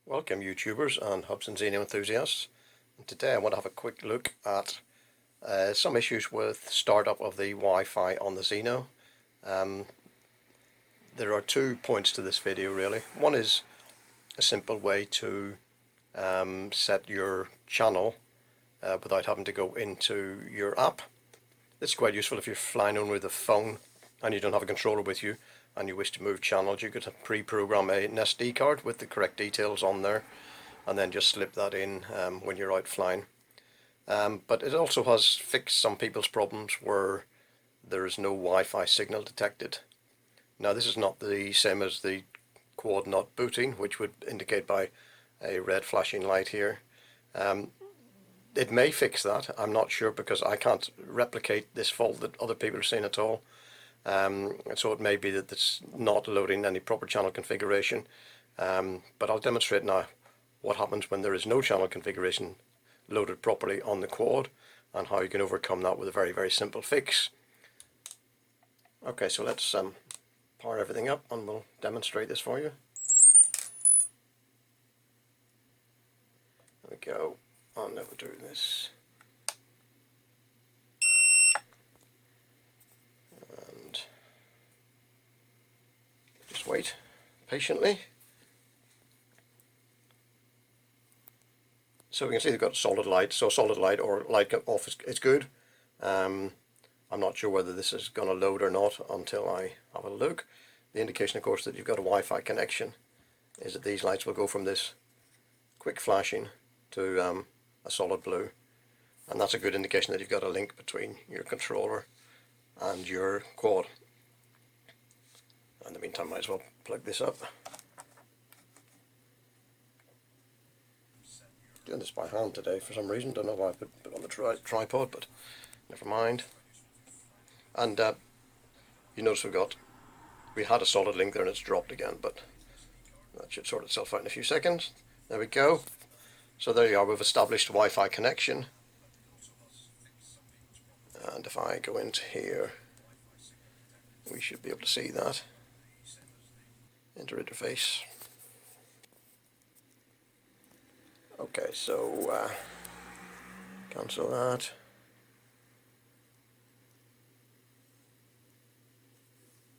Welcome YouTubers and Hubsan Zino enthusiasts. And today I want to have a quick look at some issues with startup of the Wi-Fi on the Zino. There are 2 points to this video really. One is a simple way to set your channel without having to go into your app. This is quite useful if you're flying on with a phone and you don't have a controller with you and you wish to move channels. You could pre-program an SD card with the correct details on there and then just slip that in when you're out flying. But it also has fixed some people's problems where there is no Wi-Fi signal detected. Now this is not the same as the quad not booting, which would indicate by a red flashing light here. It may fix that, I'm not sure, because I can't replicate this fault that other people are seeing at all. So it may be that it's not loading any proper channel configuration, but I'll demonstrate now what happens when there is no channel configuration loaded properly on the quad and how you can overcome that with a very, very simple fix. Okay, so let's power everything up and we'll demonstrate this for you. There we go. I'll never do this. And just wait patiently. So we can see they've got solid light, so solid light or light off is good. I'm not sure whether this is going to load or not until I have a look. The indication, of course, that you've got a Wi-Fi connection is that these lights will go from this quick flashing to a solid blue, and that's a good indication that you've got a link between your controller and your quad. In the meantime, I might as well plug this up. Doing this by hand today for some reason, don't know why I put it on the tripod, but never mind. And you notice we had a solid link there and it's dropped again, but that should sort itself out in a few seconds. There we go. So there you are, we've established a Wi-Fi connection. And if I go into here, we should be able to see that. Enter interface. Okay, so cancel that.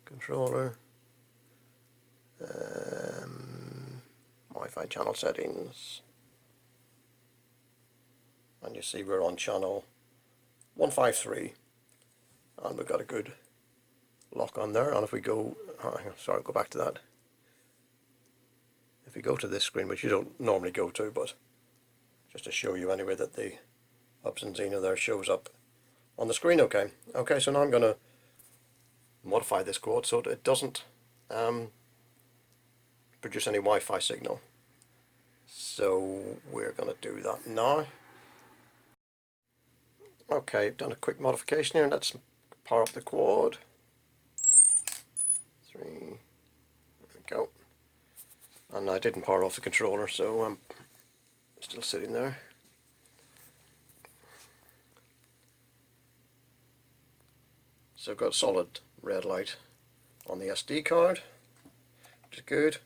Controller. Wi-Fi channel settings. And you see we're on channel 153 and we've got a good lock on there. And if we go, sorry, go back to that. If we go to this screen, which you don't normally go to, but just to show you anyway that the Hubsan Zino there shows up on the screen. Okay, so now I'm going to modify this quad so that it doesn't produce any Wi-Fi signal. So we're going to do that now. Okay, done a quick modification here. Let's power up the quad. 3. There we go. And I didn't power off the controller, so I'm still sitting there. So I've got solid red light on the SD card, which is good.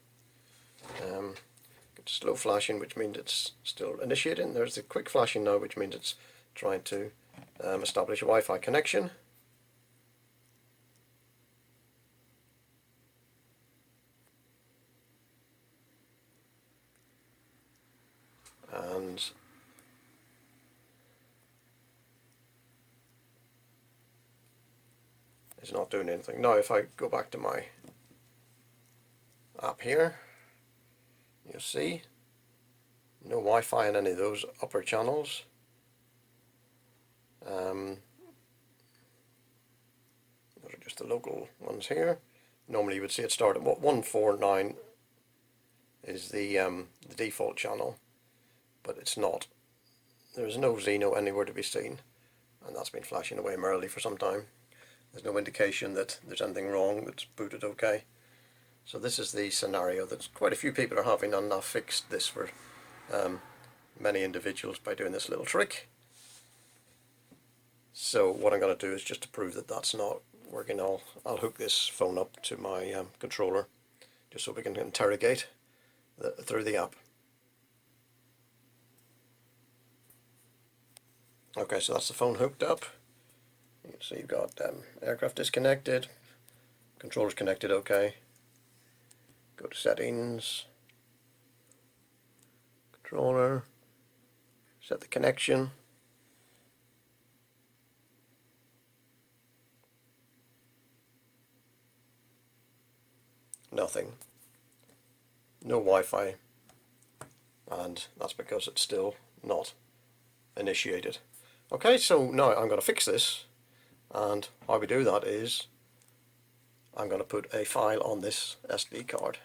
Got slow flashing, which means it's still initiating. There's the quick flashing now, which means it's trying to establish a Wi-Fi connection. And it's not doing anything. Now if I go back to my app here, you'll see no Wi-Fi in any of those upper channels. Those are just the local ones here. Normally you would see it start at 149 is the default channel, but it's not. There's no Zino anywhere to be seen, and that's been flashing away merrily for some time. There's no indication that there's anything wrong, that's booted okay. So this is the scenario that quite a few people are having, and I've fixed this for many individuals by doing this little trick. So what I'm going to do is just to prove that that's not working, I'll hook this phone up to my controller just so we can interrogate through the app. Okay, so that's the phone hooked up. You can see you've got aircraft disconnected, controllers connected, okay. Go to settings, controller, set the connection. Nothing. No Wi-Fi. And that's because it's still not initiated. Okay, so now I'm going to fix this, and how we do that is I'm going to put a file on this SD card.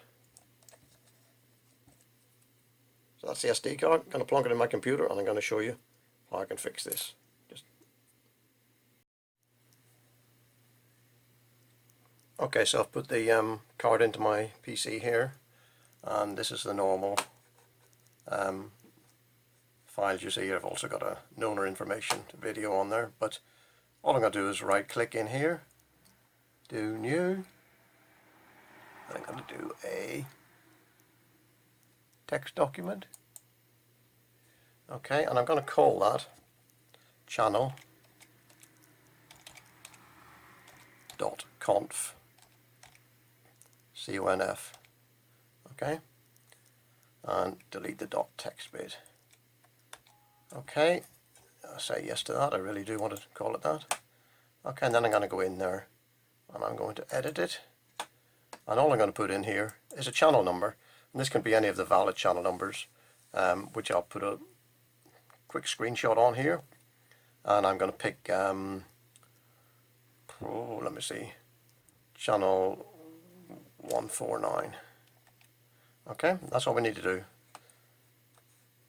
So that's the SD card. I'm going to plonk it in my computer, and I'm going to show you how I can fix this. Okay, so I've put the card into my PC here, and this is the normal files you see. I've also got a donor information video on there, but all I'm going to do is right click in here, do new, I'm going to do a text document. Okay, and I'm going to call that channel.conf, C-O-N-F, okay, and delete the .text bit. Okay, I'll say yes to that. I really do want to call it that. Okay, and then I'm going to go in there and I'm going to edit it, and all I'm going to put in here is a channel number, and this can be any of the valid channel numbers, which I'll put a quick screenshot on here, and I'm going to pick let me see, channel 149. Okay, that's all we need to do.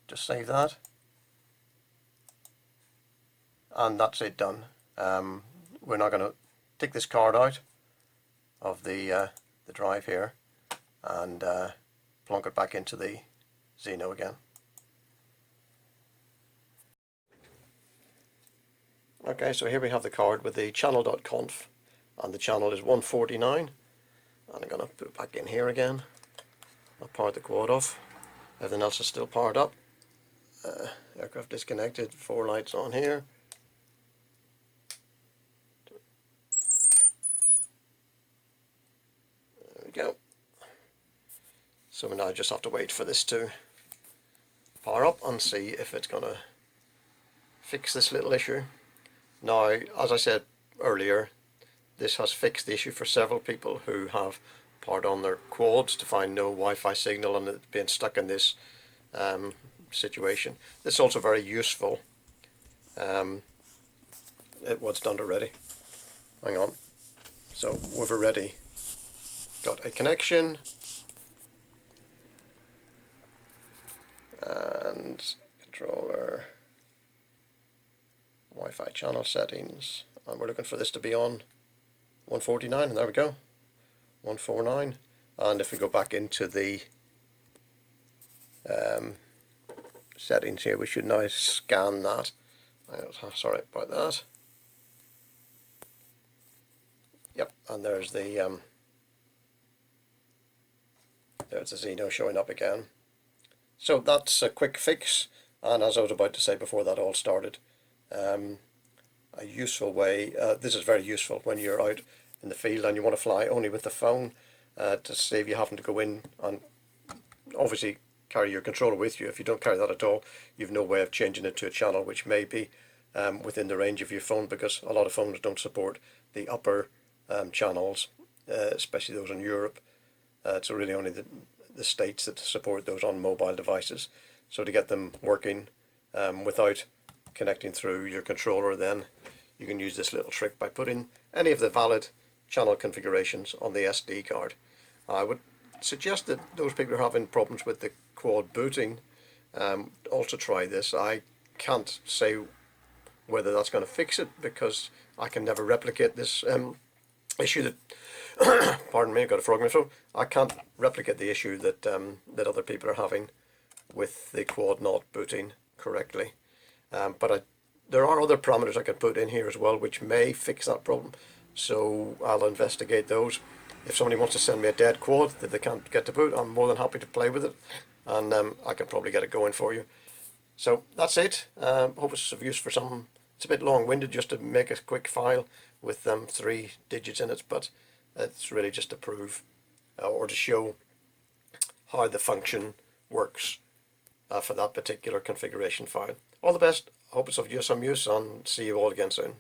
Just save that, and that's it done. We're now going to take this card out of the drive here and plonk it back into the Zino again. Okay, so here we have the card with the channel.conf, and the channel is 149, and I'm going to put it back in here again. I'll power the quad off. Everything else is still powered up. Aircraft disconnected, 4 lights on here. There we go. So we now just have to wait for this to power up and see if it's going to fix this little issue. Now, as I said earlier, this has fixed the issue for several people who have powered on their quads to find no Wi-Fi signal and it being stuck in this situation. This is also very useful. What's done already. Hang on. So we've already got a connection and controller, Wi-Fi channel settings, and we're looking for this to be on 149, and there we go, 149. And if we go back into the settings here, we should now scan that. Sorry about that. Yep, and there's the Zino showing up again. So that's a quick fix, and as I was about to say before that all started, a useful way, this is very useful when you're out in the field and you want to fly only with the phone, to save you having to go in and obviously carry your controller with you. If you don't carry that at all, you've no way of changing it to a channel which may be within the range of your phone, because a lot of phones don't support the upper channels, especially those in Europe. It's really only the States that support those on mobile devices. So to get them working without connecting through your controller, then you can use this little trick by putting any of the valid channel configurations on the SD card. I would suggest that those people who are having problems with the quad booting also try this. I can't say whether that's going to fix it, because I can never replicate this issue that pardon me, I've got a frog in my throat. I can't replicate the issue that that other people are having with the quad not booting correctly. But there are other parameters I could put in here as well which may fix that problem, so I'll investigate those. If somebody wants to send me a dead quad that they can't get to boot, I'm more than happy to play with it, and I can probably get it going for you. So that's it. Hope it's of use for some. It's a bit long-winded just to make a quick file with 3 digits in it, but it's really just to prove or to show how the function works for that particular configuration file. All the best. Hope it's of some use, and see you all again soon.